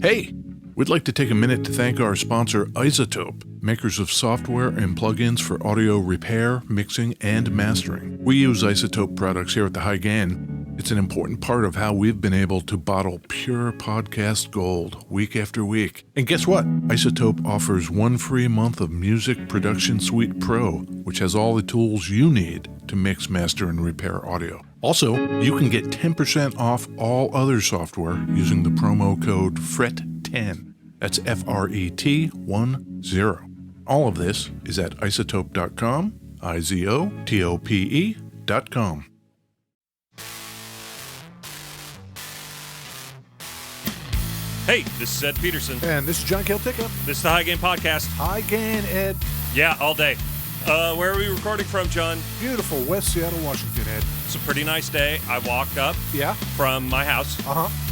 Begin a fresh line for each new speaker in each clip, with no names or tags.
Hey, we'd like to take a minute to thank our sponsor, iZotope, makers of software and plugins for audio repair, mixing, and mastering. We use iZotope products here at the High Gain. It's an important part of how we've been able to bottle pure podcast gold week after week. And guess what? iZotope offers 1 free month of Music Production Suite Pro, which has all the tools you need to mix, master, and repair audio. Also, you can get 10% off all other software using the promo code FRET10. That's FRET10. All of this is at iZotope.com, IZOTOPE.com.
Hey, this is Ed Peterson.
And this is John Kilticka.
This is the High Gain Podcast.
High Gain, Ed.
Yeah, all day. Where are we recording from, John?
Beautiful West Seattle, Washington, Ed.
It's a pretty nice day. I walked up from my house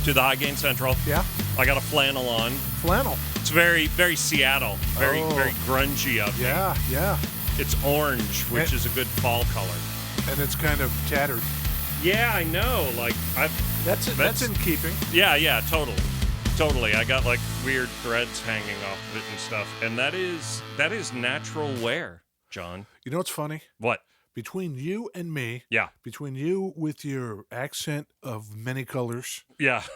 to the High Gain Central.
Yeah.
I got a flannel on.
Flannel.
It's very, very Seattle. Very grungy up here.
Yeah.
It's orange, which is a good fall color.
And it's kind of tattered.
Yeah, I know.
That's in keeping.
Yeah, totally. I got like weird threads hanging off of it and stuff. And that is natural wear, John.
You know what's funny?
What?
Between you and me, between you with your accent of many colors,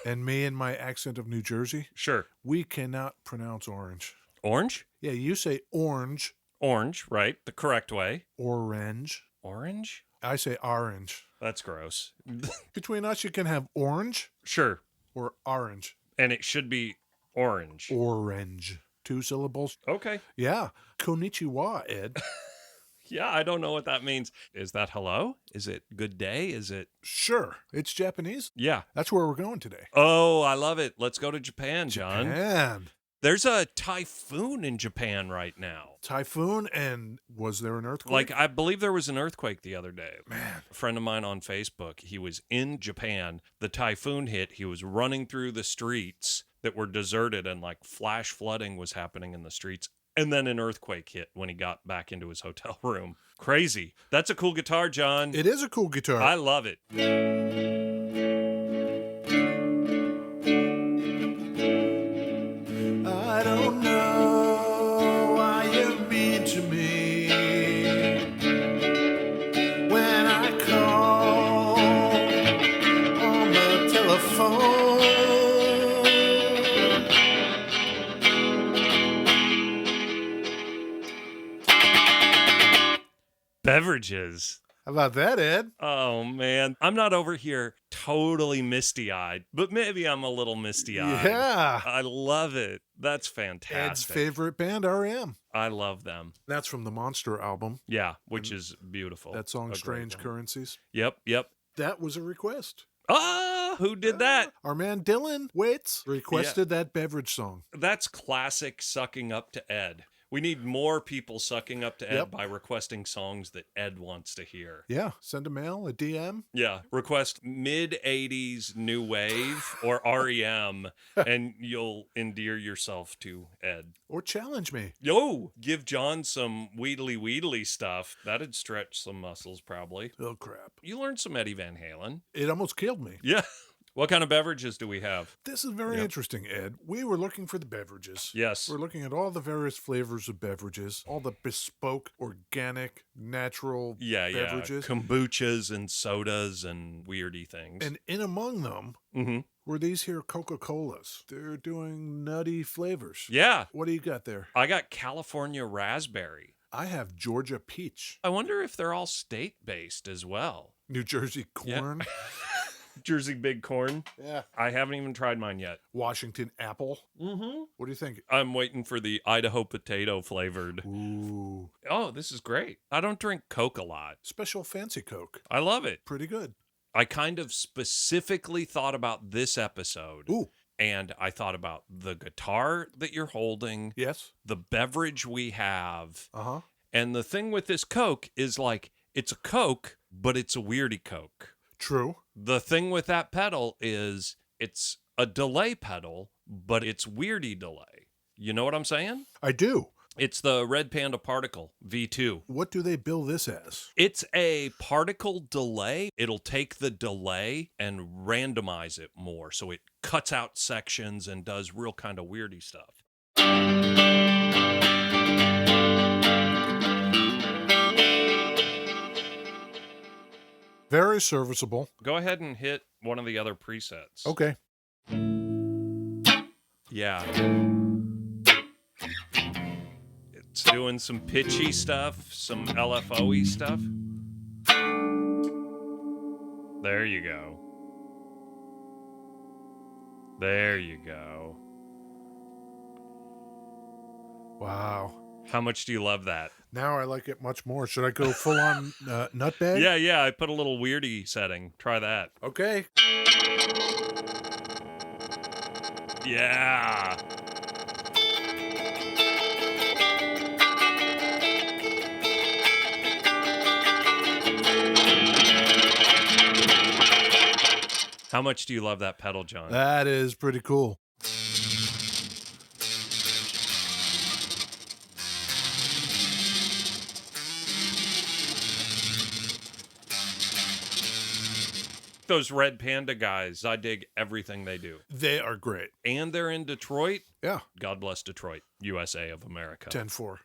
and me and my accent of New Jersey,
sure,
we cannot pronounce orange.
Orange?
Yeah, you say orange.
Orange, right? The correct way.
Orange.
Orange?
I say orange.
That's gross.
Between us, you can have orange.
Sure.
Or orange.
And it should be orange.
Orange. 2 syllables.
Okay.
Yeah. Konnichiwa, Ed.
Yeah, I don't know what that means. Is that hello? Is it good day? Is it?
Sure. It's Japanese.
Yeah.
That's where we're going today.
Oh, I love it. Let's go to Japan, John.
Japan.
There's a typhoon in Japan right now.
Typhoon, and was there an earthquake?
I believe there was an earthquake the other day.
Man.
A friend of mine on Facebook, he was in Japan. The typhoon hit. He was running through the streets that were deserted and flash flooding was happening in the streets. And then an earthquake hit when he got back into his hotel room. Crazy. That's a cool guitar, John.
It is a cool guitar.
I love it.
I don't know why you're mean to me when I call on the telephone.
Beverages.
How about that, Ed?
Oh, man. I'm not over here totally misty-eyed, but maybe I'm a little misty-eyed.
Yeah.
I love it. That's fantastic.
Ed's favorite band, R.E.M.
I love them.
That's from the Monster album.
Yeah, which is beautiful.
That song, Strange Currencies.
Yep.
That was a request.
Ah, who did that?
Our man Dylan Waits requested that beverage song.
That's classic sucking up to Ed. We need more people sucking up to Ed by requesting songs that Ed wants to hear.
Yeah. Send a mail, a DM.
Yeah. Request mid-'80s new wave or REM, and you'll endear yourself to Ed.
Or challenge me.
Yo, give John some Wheedly stuff. That'd stretch some muscles, probably.
Oh, crap.
You learned some Eddie Van Halen.
It almost killed me.
Yeah. What kind of beverages do we have?
This is very interesting, Ed. We were looking for the beverages.
Yes.
We're looking at all the various flavors of beverages, all the bespoke, organic, natural beverages.
Kombuchas and sodas and weirdy things.
And in among them were these here Coca-Colas. They're doing nutty flavors.
Yeah.
What do you got there?
I got California raspberry.
I have Georgia peach.
I wonder if they're all state-based as well.
New Jersey corn.
Yeah. Jersey Big Corn.
Yeah.
I haven't even tried mine yet.
Washington apple.
Mm-hmm.
What do you think?
I'm waiting for the Idaho potato flavored.
Ooh.
Oh, this is great. I don't drink Coke a lot.
Special fancy Coke.
I love it.
Pretty good.
I kind of specifically thought about this episode.
Ooh.
And I thought about the guitar that you're holding.
Yes.
The beverage we have.
Uh-huh.
And the thing with this Coke is it's a Coke, but it's a weirdy Coke.
True.
The thing with that pedal is it's a delay pedal, but it's weirdy delay. You know what I'm saying?
I do.
It's the Red Panda Particle V2.
What do they bill this as?
It's a particle delay. It'll take the delay and randomize it more. So it cuts out sections and does real kind of weirdy stuff.
Very serviceable.
Go ahead and hit one of the other presets.
Okay.
Yeah. It's doing some pitchy stuff, some LFO-y stuff. There you go. There you go.
Wow.
How much do you love that?
Now I like it much more. Should I go full on nutbag?
Yeah. I put a little weirdy setting. Try that.
Okay.
Yeah. How much do you love that pedal, John?
That is pretty cool.
Those Red Panda guys, I dig everything they do.
They are great.
And they're in Detroit.
Yeah.
God bless Detroit, USA of America.
10-4.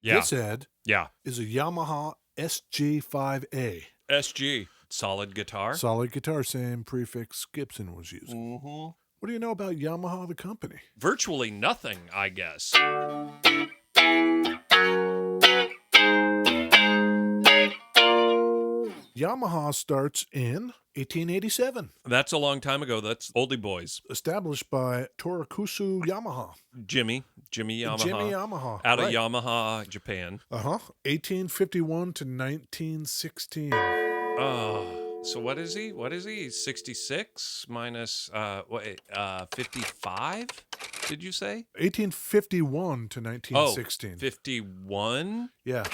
Yeah.
This ad
Yeah.
is a Yamaha SG-5A.
SG. Solid guitar.
Solid guitar, same prefix Gibson was using.
Mm-hmm.
What do you know about Yamaha, the company?
Virtually nothing, I guess.
Yamaha starts in 1887.
That's a long time ago. That's oldie boys.
Established by Torakusu Yamaha.
Jimmy Yamaha.
Jimmy Yamaha.
Out of Yamaha, Japan.
1851 to 1916.
Oh, so what is he? 66 minus 55? Did you say?
1851 to 1916.
51?
Yeah.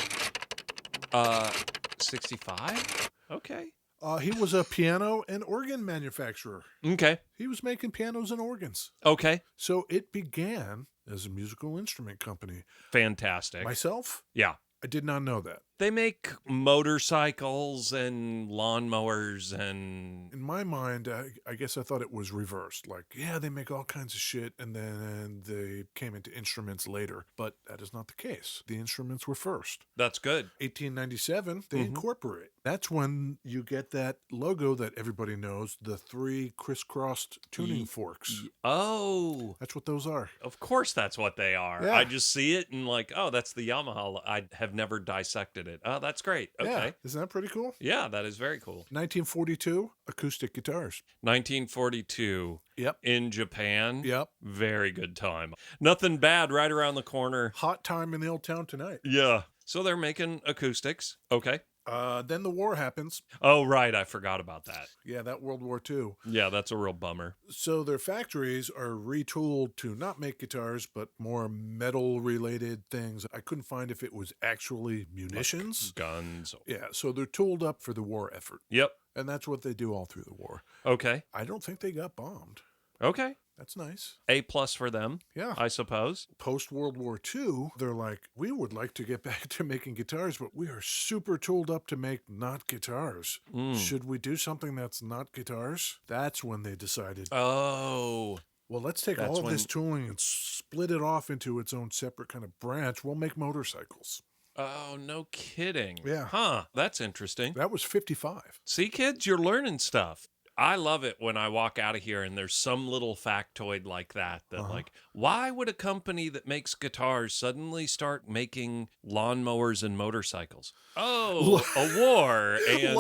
65? Okay.
He was a piano and organ manufacturer.
Okay.
He was making pianos and organs.
Okay.
So it began as a musical instrument company.
Fantastic.
Myself?
Yeah.
I did not know that.
They make motorcycles and lawnmowers and...
In my mind, I guess I thought it was reversed. Like, yeah, they make all kinds of shit, and then they came into instruments later. But that is not the case. The instruments were first.
That's good.
1897, they incorporate. That's when you get that logo that everybody knows, the 3 crisscrossed tuning forks.
Oh.
That's what those are.
Of course that's what they are.
Yeah.
I just see it and like, oh, that's the Yamaha. I have never dissected it. Oh, that's great. Okay.
Yeah. Isn't that pretty cool?
Yeah, that is very cool.
1942, acoustic guitars.
1942.
Yep.
In Japan.
Yep.
Very good time. Nothing bad right around the corner.
Hot time in the old town tonight.
Yeah. So they're making acoustics. Okay.
Then the war happens.
Oh, right. I forgot about that.
Yeah, that World War II.
Yeah, that's a real bummer.
So their factories are retooled to not make guitars, but more metal-related things. I couldn't find if it was actually munitions.
Like guns.
Yeah, so they're tooled up for the war effort.
Yep.
And that's what they do all through the war.
Okay.
I don't think they got bombed.
Okay.
That's nice.
A+ for them.
Yeah.
I suppose.
Post-World War II, they're like, we would like to get back to making guitars, but we are super tooled up to make not guitars. Should we do something that's not guitars? That's when they decided,
oh,
well, let's take all of this tooling and split it off into its own separate kind of branch. We'll make motorcycles.
Oh, no kidding.
Yeah.
Huh. That's interesting.
That was 55.
See, kids, you're learning stuff. I love it when I walk out of here and there's some little factoid like that, like, why would a company that makes guitars suddenly start making lawnmowers and motorcycles? Oh, a war. And,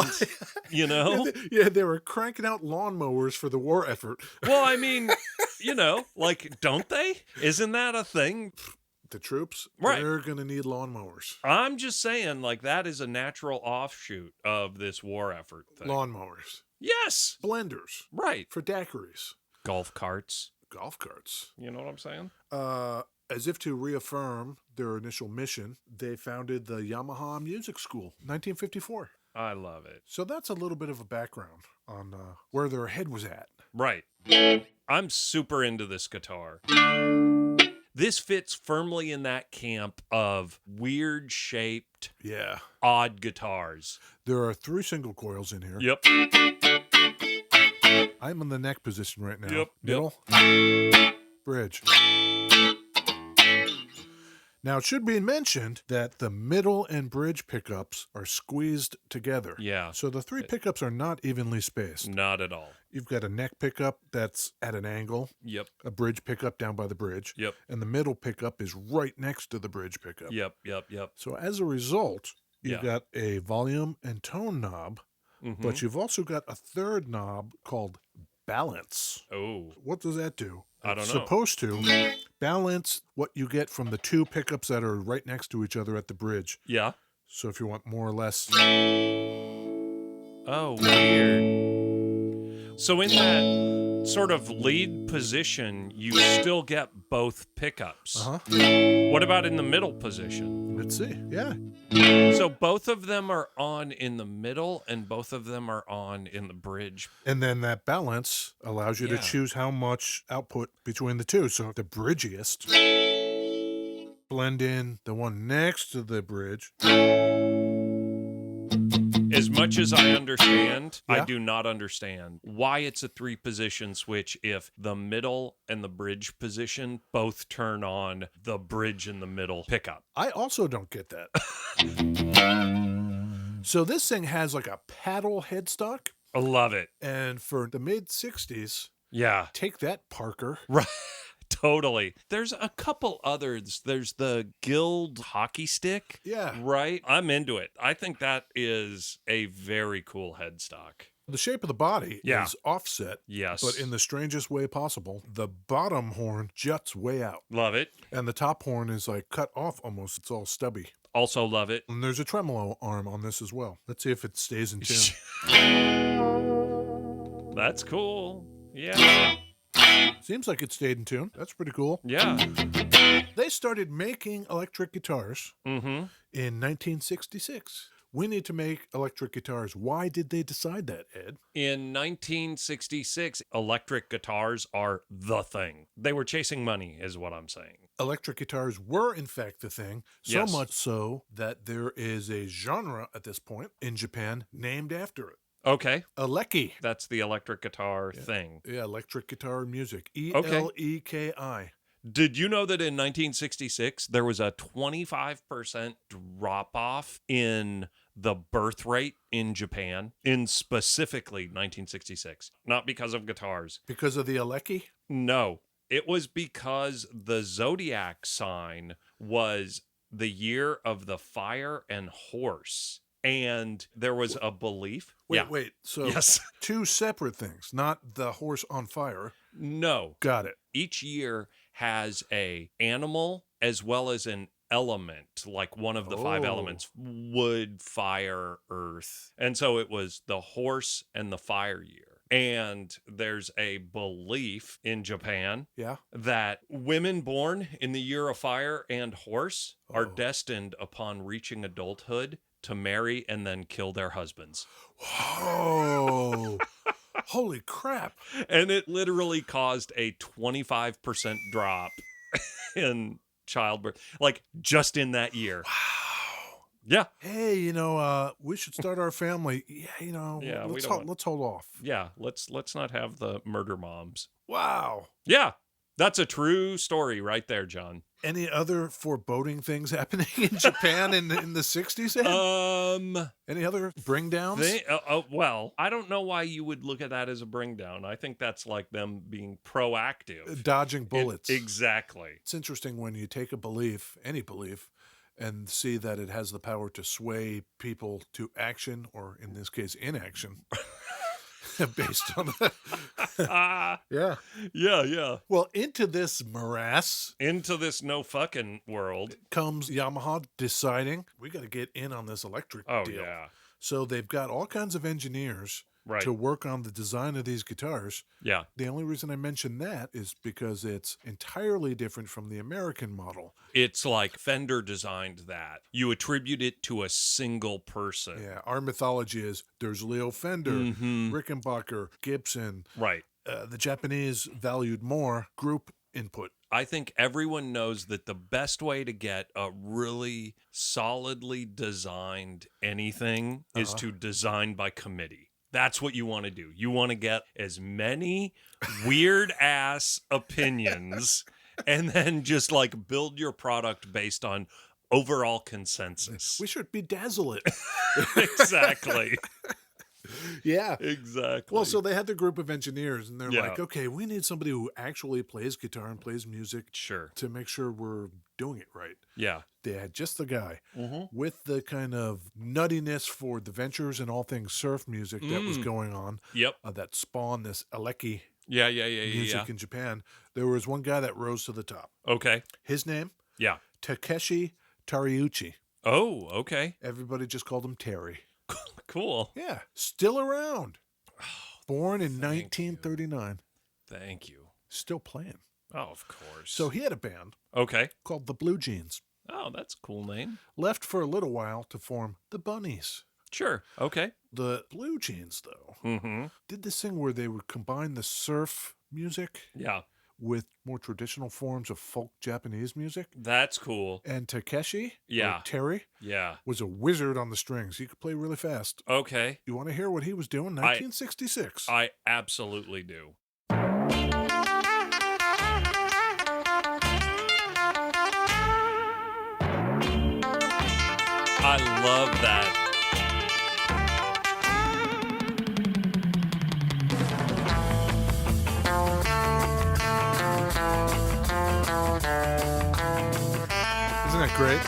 you know?
Yeah, they were cranking out lawnmowers for the war effort.
Well, I mean, you know, like, don't they? Isn't that a thing?
The troops,
right.
They're going to need lawnmowers.
I'm just saying, like, that is a natural offshoot of this war effort thing.
Lawnmowers.
Yes.
Blenders.
Right.
For daiquiris.
Golf carts.
Golf carts.
You know what I'm saying?
As if to reaffirm their initial mission, they founded the Yamaha Music School, 1954.
I love it.
So that's a little bit of a background on where their head was at.
Right. I'm super into this guitar. This fits firmly in that camp of weird shaped,
Yeah.
odd guitars.
There are 3 single coils in here.
Yep.
I'm in the neck position right now.
Yep.
Middle. Bridge. Now, it should be mentioned that the middle and bridge pickups are squeezed together.
Yeah.
So the 3 pickups are not evenly spaced.
Not at all.
You've got a neck pickup that's at an angle,
Yep.
a bridge pickup down by the bridge,
Yep.
and the middle pickup is right next to the bridge pickup.
Yep.
So as a result, you've
Yeah.
got a volume and tone knob, but you've also got a third knob called balance.
Oh.
What does that do?
I don't
It's
know.
supposed to balance what you get from the 2 pickups that are right next to each other at the bridge.
Yeah.
So if you want more or less...
Oh, weird. So in that sort of lead position, you still get both pickups. What about in the middle position?
Let's see. Yeah.
So both of them are on in the middle and both of them are on in the bridge.
And then that balance allows you to
Yeah.
choose how much output between the 2. So the bridgiest blend in the one next to the bridge.
As much as I understand, I
Yeah.
do not understand why it's a 3-position switch if the middle and the bridge position both turn on the bridge in the middle pickup.
I also don't get that. So this thing has like a paddle headstock.
I love it.
And for the mid-60s,
Yeah.
take that, Parker.
Right. Totally. There's a couple others. There's the Guild hockey stick.
Yeah.
Right? I'm into it. I think that is a very cool headstock.
The shape of the body
Yeah.
is offset,
Yes.
but in the strangest way possible. The bottom horn juts way out,
Love it.
and the top horn is like cut off almost. It's all stubby.
Also love it.
And there's a tremolo arm on this as well. Let's see if it stays in tune.
That's cool. Yeah.
Seems like it stayed in tune. That's pretty cool.
Yeah.
They started making electric guitars
Mm-hmm.
in 1966. We need to make electric guitars. Why did they decide that, Ed?
In 1966, electric guitars are the thing. They were chasing money, is what I'm saying.
Electric guitars were, in fact, the thing. So
Yes.
much so that there is a genre at this point in Japan named after it.
Okay.
Eleki.
That's the electric guitar thing.
Yeah, electric guitar music.
Okay.
ELEKI.
Did you know that in 1966, there was a 25% drop off in the birth rate in Japan, in specifically 1966? Not because of guitars.
Because of the Eleki?
No, it was because the zodiac sign was the year of the fire and horse. And there was a belief.
Wait. So
Yes.
2 separate things, not the horse on fire.
No.
Got it.
Each year has a animal as well as an element, like one of the 5
Oh.
elements: wood, fire, earth. And so it was the horse and the fire year. And there's a belief in Japan
Yeah.
that women born in the year of fire and horse are
Oh.
destined upon reaching adulthood to marry and then kill their husbands.
Whoa. Holy crap.
And it literally caused a 25% drop in childbirth, like just in that year.
Wow.
Yeah.
Hey, we should start our family. Yeah,
Yeah, we
let's
don't
hold,
want-
let's hold off.
Yeah. Let's not have the murder moms.
Wow.
Yeah. That's a true story right there, John.
Any other foreboding things happening in Japan in the 60s? Ed? Any other bring downs?
Well, I don't know why you would look at that as a bring down. I think that's like them being proactive.
Dodging bullets.
Exactly.
It's interesting when you take a belief, any belief, and see that it has the power to sway people to action, or in this case, inaction, based on that. Yeah.
Yeah.
Well, into this morass
Into this no fucking world.
comes Yamaha deciding we got to get in on this electric
Oh,
deal.
yeah.
So they've got all kinds of engineers
Right.
to work on the design of these guitars.
Yeah.
The only reason I mention that is because it's entirely different from the American model.
It's like Fender designed that. You attribute it to a single person.
Yeah, our mythology is there's Leo Fender,
Mhm.
Rickenbacker, Gibson.
Right.
The Japanese valued more group input.
I think everyone knows that the best way to get a really solidly designed anything is to design by committee. That's what you want to do. You want to get as many weird ass opinions and then just like build your product based on overall consensus.
We should bedazzle it.
Exactly.
Yeah.
Exactly.
Well, so they had their group of engineers, and they're
Yeah.
like, okay, we need somebody who actually plays guitar and plays music
Sure.
to make sure we're doing it right.
Yeah.
They had just the guy
Mm-hmm.
with the kind of nuttiness for the ventures and all things surf music that was going on
Yep.
that spawned this Aleki
Yeah.
music in Japan. There was one guy that rose to the top.
Okay.
His name,
Yeah.
Takeshi Tariuchi.
Oh, okay.
Everybody just called him Terry.
Cool.
Yeah, still around. Born in
thank you.
1939.
Thank you.
Still playing.
Oh, of course.
So he had a band
okay.
called the Blue Jeans.
Oh, that's a cool name.
Left for a little while to form the Bunnies.
Sure. Okay.
The Blue Jeans, though,
Mm-hmm.
did this thing where they would combine the surf music
Yeah.
with more traditional forms of folk Japanese music.
That's cool.
And Takeshi,
Yeah.
or Terry,
Yeah.
was a wizard on the strings. He could play really fast.
Okay.
You want to hear what he was doing? 1966.
I absolutely do. I love that.
Isn't that great?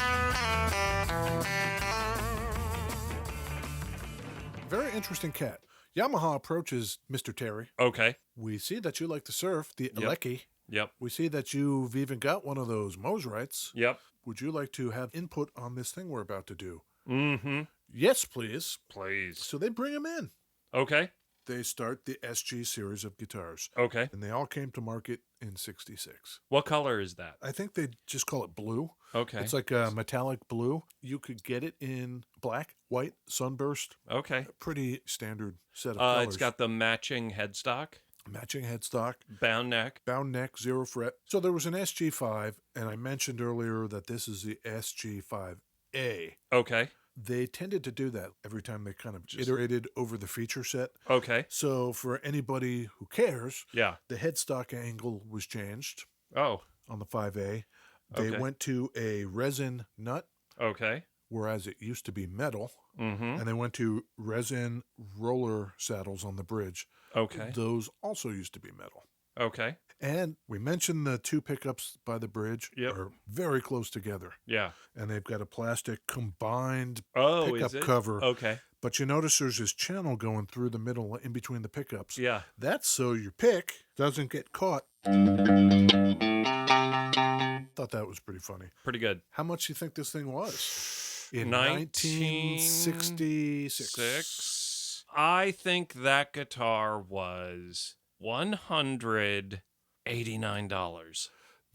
Very interesting cat. Yamaha approaches Mr. Terry.
Okay.
We see that you like to surf, the Aleki.
Yep.
We see that you've even got one of those Mosrites.
Yep.
Would you like to have input on this thing we're about to do?
Mm-hmm.
Yes, please.
Please.
So they bring him in.
Okay.
They start the SG series of guitars.
Okay.
And they all came to market in 66.
What color is that?
I think they just call it blue.
Okay.
It's like a metallic blue. You could get it in black, white, sunburst.
Okay.
A pretty standard set of colors.
It's got the matching headstock,
matching headstock,
bound neck.
bound neck, 0 fret. So there was an SG-5, and I mentioned earlier that this is the SG-5A.
Okay.
They tended to do that every time they kind of iterated over the feature set.
Okay.
So for anybody who cares,
Yeah.
the headstock angle was changed
Oh.
on the 5A. They
Okay.
went to a resin nut,
Okay.
whereas it used to be metal.
Mm-hmm.
And they went to resin roller saddles on the bridge.
Okay.
Those also used to be metal.
Okay.
And we mentioned the two pickups by the bridge
Yep.
are very close together.
Yeah.
And they've got a plastic combined
Oh,
pickup
is it?
cover.
Okay.
But you notice there's this channel going through the middle in between the pickups.
Yeah.
That's so your pick doesn't get caught. Thought that was pretty funny.
Pretty good.
How much do you think this thing was? In
1966.
1966.
I think that guitar was $189.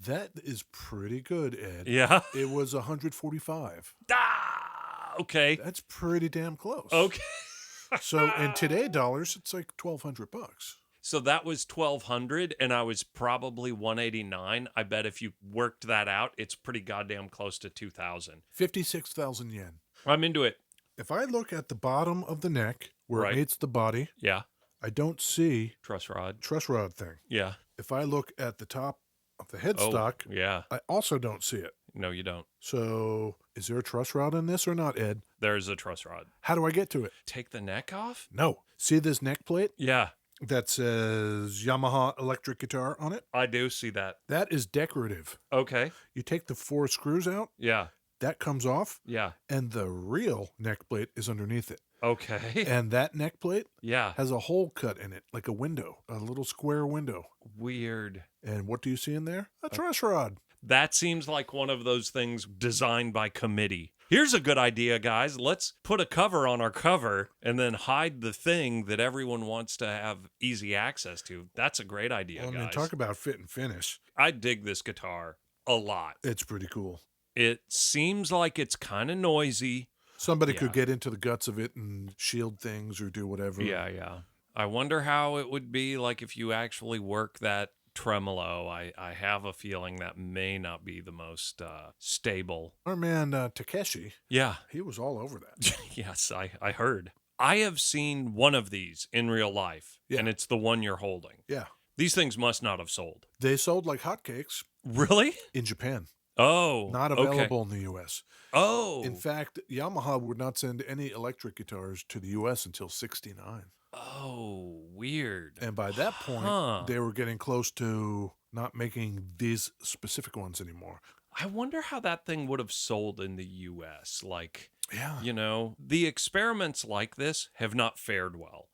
That is pretty good, Ed.
Yeah.
It was 145.
Okay.
That's pretty damn close.
Okay.
So in today dollars, it's like $1,200.
So that was 1,200 and I was probably 189. I bet if you worked that out, it's pretty goddamn close to 2,000.
56,000 yen.
I'm into it.
If I look at the bottom of the neck where
Right.
it meets the body,
Yeah.
I don't see
Truss rod.
truss rod thing.
Yeah.
If I look at the top of the
Oh,
headstock,
yeah.
I also don't see it.
No, you don't.
So is there a truss rod in this or not, Ed?
There's a truss rod.
How do I get to it?
Take the neck off?
No. See this neck plate
Yeah.
that says Yamaha electric guitar on it?
I do see that.
That is decorative.
Okay.
You take the 4 screws out,
Yeah.
that comes off,
Yeah.
and the real neck plate is underneath it.
Okay.
And that neck plate
Yeah.
has a hole cut in it, like a window, a little square window.
Weird.
And what do you see in there? A truss rod.
That seems like one of those things designed by committee. Here's a good idea, guys. Let's put a cover on our cover and then hide the thing that everyone wants to have easy access to. That's a great idea,
Well, I mean,
guys.
talk about fit and finish.
I dig this guitar a lot.
It's pretty cool.
It seems like it's kind of noisy.
Somebody
Yeah.
could get into the guts of it and shield things or do whatever.
Yeah. I wonder how it would be like if you actually work that tremolo. I have a feeling that may not be the most stable.
Our man Takeshi,
Yeah.
he was all over that.
Yes, I heard. I have seen one of these in real life,
Yeah.
and it's the one you're holding.
Yeah.
These things must not have sold.
They sold like hotcakes
Really?
in Japan.
Oh.
Not available in the U.S.
Oh.
In fact, Yamaha would not send any electric guitars to the U.S. until 69.
Oh, weird.
And by that point, they were getting close to not making these specific ones anymore.
I wonder how that thing would have sold in the U.S. Like,
Yeah.
you know, the experiments like this have not fared well.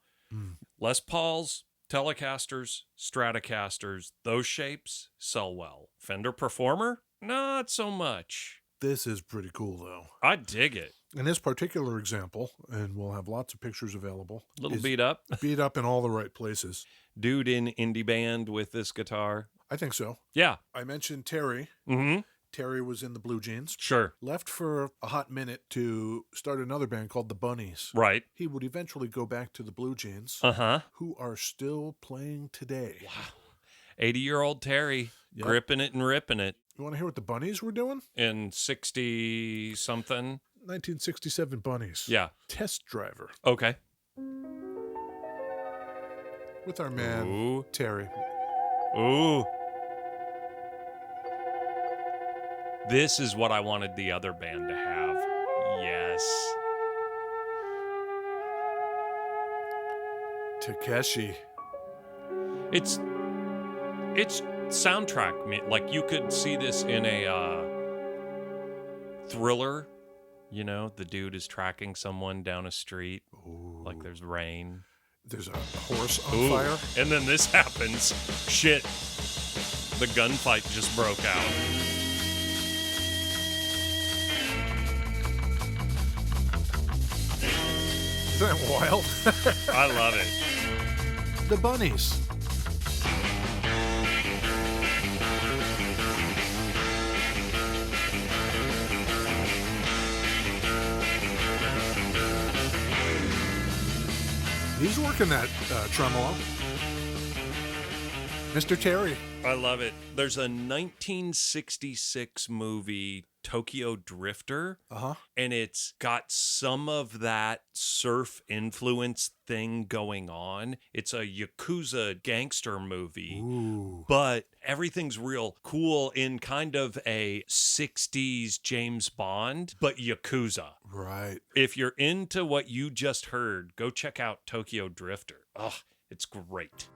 Les Pauls, Telecasters, Stratocasters, those shapes sell well. Fender Performer? Not so much.
This is pretty cool, though.
I dig it.
In this particular example, and we'll have lots of pictures available.
A little
is
beat up.
Beat up in all the right places.
Dude in indie band with this guitar.
I think so.
Yeah.
I mentioned Terry.
Mm-hmm.
Terry was in the Blue Jeans.
Sure.
Left for a hot minute to start another band called the Bunnies.
Right.
He would eventually go back to the Blue Jeans,
Uh-huh.
who are still playing today.
Wow. 80-year-old Terry,
Yep.
gripping it and ripping it
You want to hear what the Bunnies were doing?
in 60-something.
1967 Bunnies.
Yeah.
Test Driver
Okay.
with our man,
Ooh.
Terry.
Ooh. This is what I wanted the other band to have. Yes.
Takeshi.
It's soundtrack. Like, you could see this in a thriller. You know, the dude is tracking someone down a street.
Ooh.
Like there's rain.
There's a horse on
Ooh.
fire.
And then this happens. Shit. The gunfight just broke out.
Isn't that wild?
I love it.
The Bunnies. He's working that tremolo. Mr. Terry.
I love it. There's a 1966 movie, Tokyo Drifter,
Uh-huh.
and it's got some of that surf influence thing going on. It's a Yakuza gangster movie,
Ooh.
but everything's real cool in kind of a 60s James Bond, but Yakuza.
Right.
If you're into what you just heard, go check out Tokyo Drifter. Oh, it's great.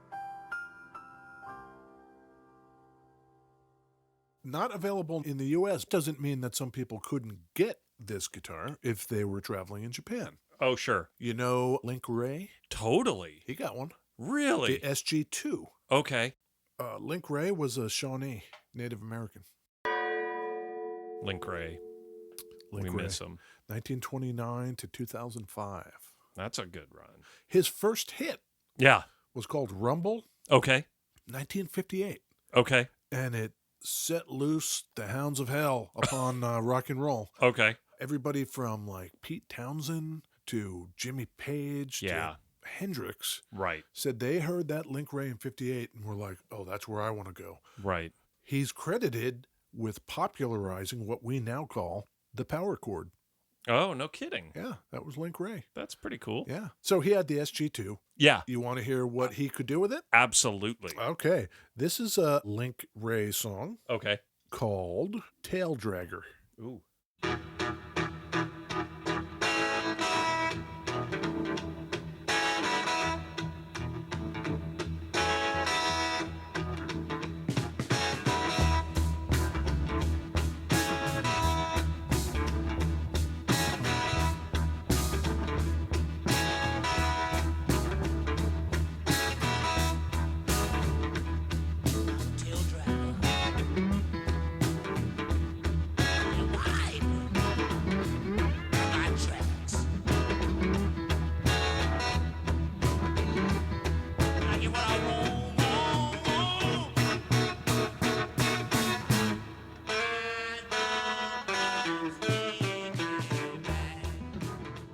Not available in the U.S. doesn't mean that some people couldn't get this guitar if they were traveling in Japan.
Oh, sure.
You know Link Ray?
Totally.
He got one.
Really?
The SG-2.
Okay.
Link Ray was a Shawnee, Native American.
Link Ray.
Link
We
Ray.
miss him.
1929 to 2005.
That's a good run.
His first hit
Yeah.
was called Rumble,
Okay.
1958.
Okay.
And it set loose the hounds of hell upon rock and roll.
Okay.
Everybody from like Pete Townsend to Jimmy Page
Yeah.
to Hendrix
Right.
said they heard that Link Ray in 58 and were like, oh, that's where I want to go.
Right.
He's credited with popularizing what we now call the power chord.
Oh, no kidding.
Yeah, that was Link Ray.
That's pretty cool.
Yeah. So he had the SG-2.
Yeah.
You want to hear what he could do with it?
Absolutely.
Okay. This is a Link Ray song
Okay.
called Tail Dragger.
Ooh.
Tail dragger. Alive. My tracks. I get what I want.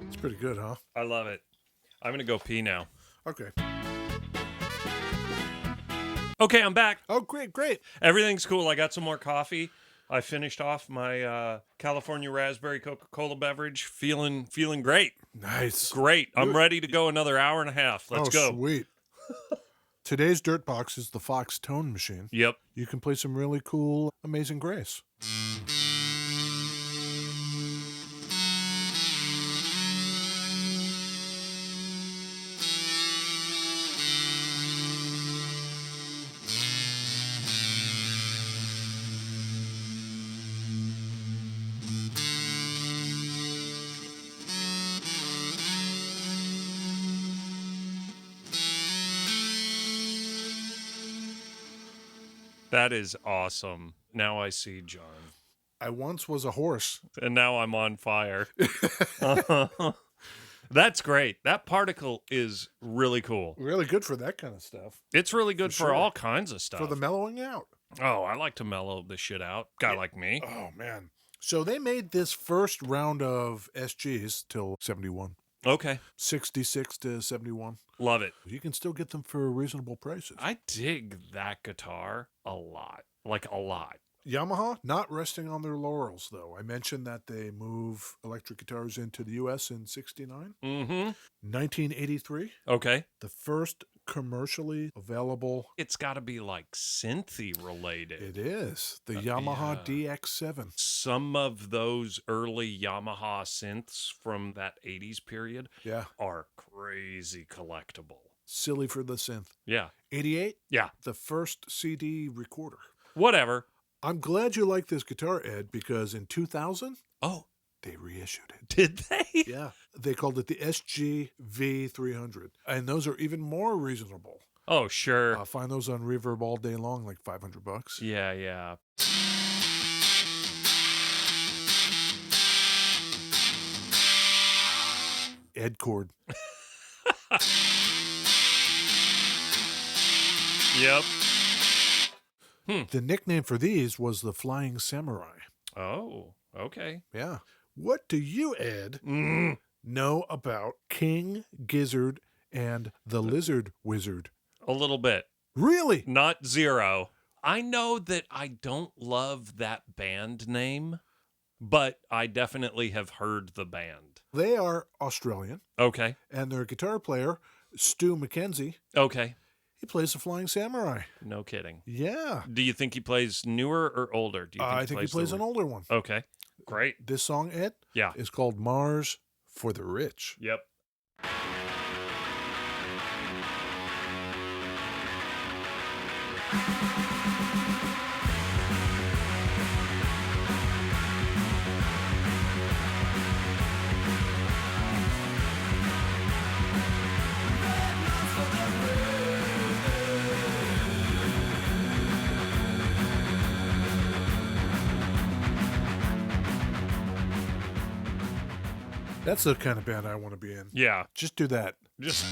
It's pretty good, huh?
I love it. I'm going to go pee now.
Okay.
Okay, I'm back.
Oh, great, great.
Everything's cool. I got some more coffee. I finished off my California raspberry Coca-Cola beverage. Feeling great.
Nice.
Great. I'm ready to go another hour and a half. Let's go.
Sweet. Today's Dirt Box is the fOXX Tone Machine.
Yep.
You can play some really cool Amazing Grace.
That is awesome. Now I see John.
I once was a horse.
And now I'm on fire. That's great. That particle is really cool.
Really good for that kind of stuff.
It's really good for
sure.
all kinds of stuff.
For the mellowing out.
Oh, I like to mellow the shit out. Guy like me.
Oh, man. So they made this first round of SGs till 71.
Okay.
66 to 71.
Love it.
You can still get them for reasonable prices.
I dig that guitar a lot. Like a lot.
Yamaha, not resting on their laurels, though. I mentioned that they move electric guitars into the U.S. in 69.
Mm-hmm.
1983,
Okay.
the first commercially available.
It's got to be like synthy related.
It is. The Yamaha DX7.
Some of those early Yamaha synths from that 80s period
Yeah.
are crazy collectible.
Silly for the synth.
Yeah.
88,
Yeah.
the first CD recorder.
Whatever.
I'm glad you like this guitar, Ed, because in 2000,
Oh,
they reissued it.
did they?
Yeah. They called it the SG-V300. And those are even more reasonable.
Oh, sure.
I'll find those on Reverb all day long, like $500.
Yeah, yeah.
Ed chord.
Yep.
The nickname for these was the Flying Samurai.
Oh, okay.
Yeah. What do you, Ed,
Mm.
know about King Gizzard and the Lizard Wizard?
A little bit.
Really?
Not zero. I know that I don't love that band name, but I definitely have heard the band.
They are Australian,
Okay.
and their guitar player, Stu McKenzie,
Okay.
he plays the Flying Samurai.
No kidding.
Yeah.
Do you think he plays newer or older? Do you
I think he plays
the
an older one.
Okay. Great.
This song, Ed,
Yeah.
is called Mars for the Rich.
Yep.
That's the kind of band I want to be in.
Yeah.
Just do that.
Just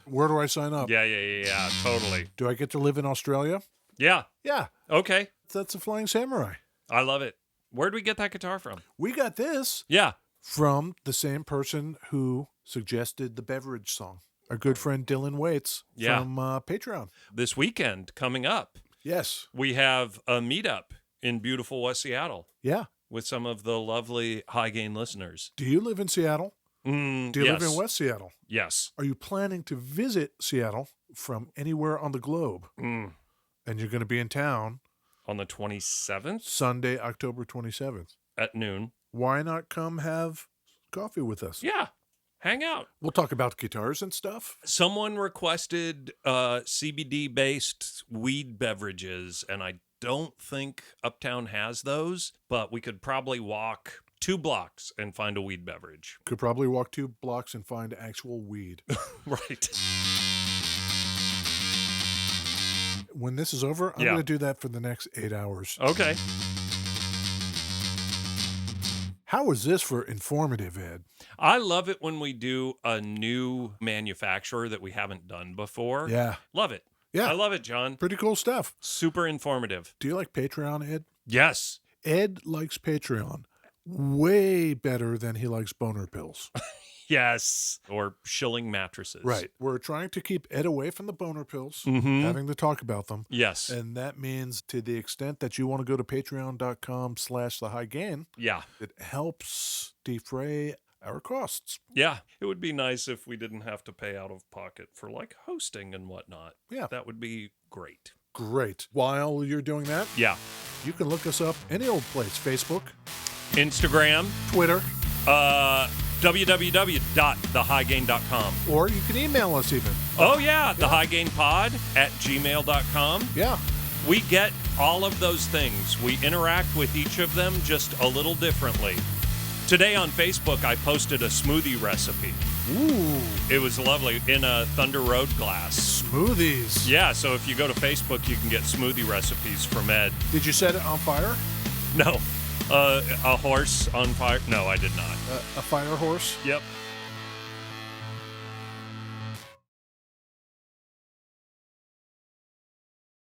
Where do I sign up?
yeah. Totally.
Do I get to live in Australia?
Yeah.
Yeah.
Okay.
That's a Flying Samurai.
I love it. Where'd we get that guitar from?
We got this
Yeah.
from the same person who suggested the beverage song. Our good friend Dylan Waits
Yeah.
from Patreon.
This weekend coming up,
Yes.
we have a meetup in beautiful West Seattle
Yeah.
with some of the lovely High Gain listeners.
Do you live in Seattle? Do you
yes.
live in West Seattle?
Yes.
Are you planning to visit Seattle from anywhere on the globe?
Mm.
And you're going to be in town
On the 27th
Sunday, October 27th.
at noon.
Why not come have coffee with us?
Yeah. Hang out.
We'll talk about guitars and stuff.
Someone requested CBD-based weed beverages, and I don't think Uptown has those, but we could probably walk 2 blocks and find a weed beverage.
Could probably walk 2 blocks and find actual weed.
Right.
When this is over, I'm
Yeah.
going to do that for the next 8 hours.
Okay.
How is this for informative, Ed?
I love it when we do a new manufacturer that we haven't done before.
Yeah.
Love it.
Yeah.
I love it, John.
Pretty cool stuff.
Super informative.
Do you like Patreon, Ed?
Yes.
Ed likes Patreon. way better than he likes boner pills.
Yes. Or shilling mattresses.
Right. We're trying to keep Ed away from the boner pills,
Mm-hmm.
having to talk about them.
Yes.
And that means to the extent that you want to go to patreon.com/thehighgain,
Yeah.
it helps defray our costs.
Yeah. It would be nice if we didn't have to pay out of pocket for like hosting and whatnot.
Yeah.
That would be great.
Great. While you're doing that,
Yeah.
you can look us up any old place. Facebook,
Instagram,
Twitter,
www.thehighgain.com.
or you can email us even.
Oh, yeah. thehighgainpod@gmail.com.
Yeah.
We get all of those things. We interact with each of them just a little differently. Today on Facebook, I posted a smoothie recipe.
Ooh.
It was lovely in a Thunder Road glass.
Smoothies.
Yeah, so if you go to Facebook, you can get smoothie recipes from Ed.
Did you set it on fire?
No. A horse on fire? No, I did not.
A fire horse?
Yep.